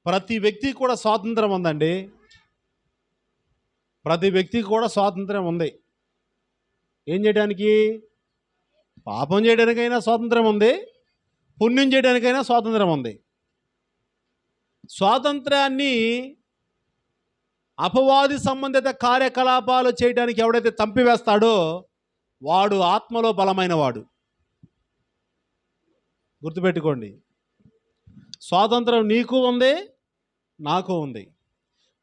ప్రతి వ్యక్తికి కూడా స్వాతంత్రం ఉందండి. ప్రతి వ్యక్తికి కూడా స్వాతంత్రం ఉంది. ఏం చేయడానికి? పాపం చేయడానికైనా స్వాతంత్రం ఉంది, పుణ్యం చేయడానికైనా స్వాతంత్రం ఉంది. స్వాతంత్రాన్ని అపవాది సంబంధిత కార్యకలాపాలు చేయడానికి ఎవడైతే చంపివేస్తాడో వాడు ఆత్మలో బలమైన వాడు. గుర్తుపెట్టుకోండి, స్వాతంత్రం నీకు ఉంది, నాకు ఉంది.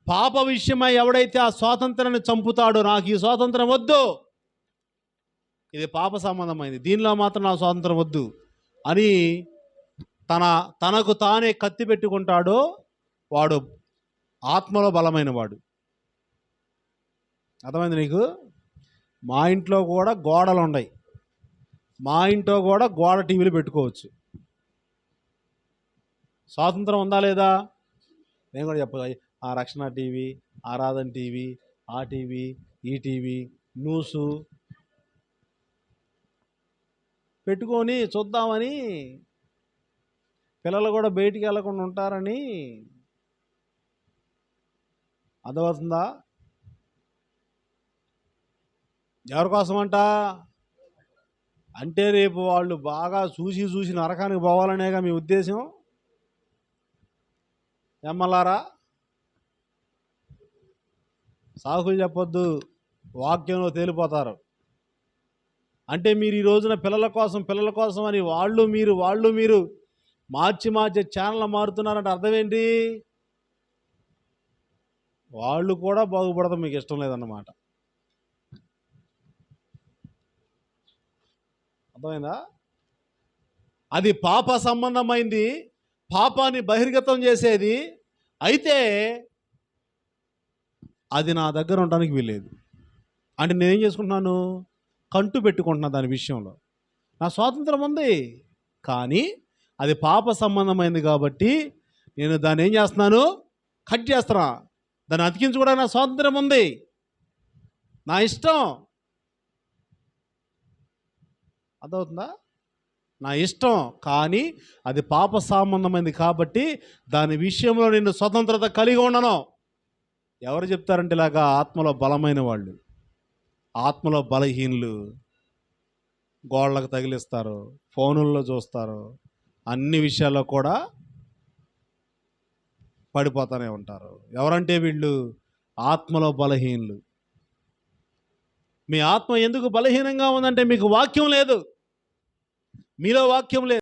పాప విషయమై ఎవడైతే ఆ స్వాతంత్రాన్ని చంపుతాడో, నాకు ఈ స్వాతంత్రం వద్దు, ఇది పాప సంబంధమైంది, దీనిలో మాత్రం నా స్వాతంత్రం వద్దు అని తనకు తానే కత్తి పెట్టుకుంటాడో వాడు ఆత్మలో బలమైన వాడు. అర్థమైంది నీకు? మా ఇంట్లో కూడా గోడలు ఉన్నాయి, మా ఇంట్లో కూడా గోడ టీవీలు పెట్టుకోవచ్చు. స్వాతంత్రం ఉందా లేదా? నేను కూడా చెప్పాలి. ఆ రక్షణ టీవీ, ఆరాధన టీవీ, ఆ టీవీ, ఈ టీవీ, న్యూసు పెట్టుకొని చూద్దామని, పిల్లలు కూడా బయటికి వెళ్ళకుండా ఉంటారని. అర్థమవుతుందా? ఎవరి కోసమంట అంటే రేపు వాళ్ళు బాగా చూసి నరకానికి పోవాలనేగా మీ ఉద్దేశం. ఎమ్మలారా, సాకులు చెప్పొద్దు, వాక్యంలో తేలిపోతారు. అంటే మీరు ఈ రోజున పిల్లల కోసం అని వాళ్ళు మీరు మార్చి ఛానల్ మారుతున్నారంటే అర్థం ఏంటి? వాళ్ళు కూడా బాగుపడతాం మీకు ఇష్టం లేదన్నమాట. అర్థమైందా? అది పాప సంబంధమైంది, పాపాన్ని బహిర్గతం చేసేది. అయితే అది నా దగ్గర ఉండడానికి వీల్లేదు. అంటే నేనేం చేసుకుంటున్నాను? కంటు పెట్టుకుంటున్నా దాని విషయంలో. నా స్వాతంత్రం ఉంది, కానీ అది పాప సంబంధమైంది కాబట్టి నేను దాన్ని ఏం చేస్తున్నాను? కట్ చేస్తున్నా. దాన్ని అతికించుకోవడానికి నా స్వాతంత్రం ఉంది, నా ఇష్టం. అర్థమవుతుందా? నా ఇష్టం, కానీ అది పాప సంబంధమైంది కాబట్టి దాని విషయంలో నేను స్వతంత్రత కలిగి ఉండను. ఎవరు చెప్తారంటే ఇలాగా? ఆత్మలో బలమైన వాళ్ళు. ఆత్మలో బలహీనులు గోళ్ళకు తగిలిస్తారు, ఫోనుల్లో చూస్తారు, అన్ని విషయాల్లో కూడా పడిపోతూనే ఉంటారు. ఎవరంటే వీళ్ళు ఆత్మలో బలహీనులు. మీ ఆత్మ ఎందుకు బలహీనంగా ఉందంటే మీకు వాక్యం లేదు, మీలో వాక్యం లేదు.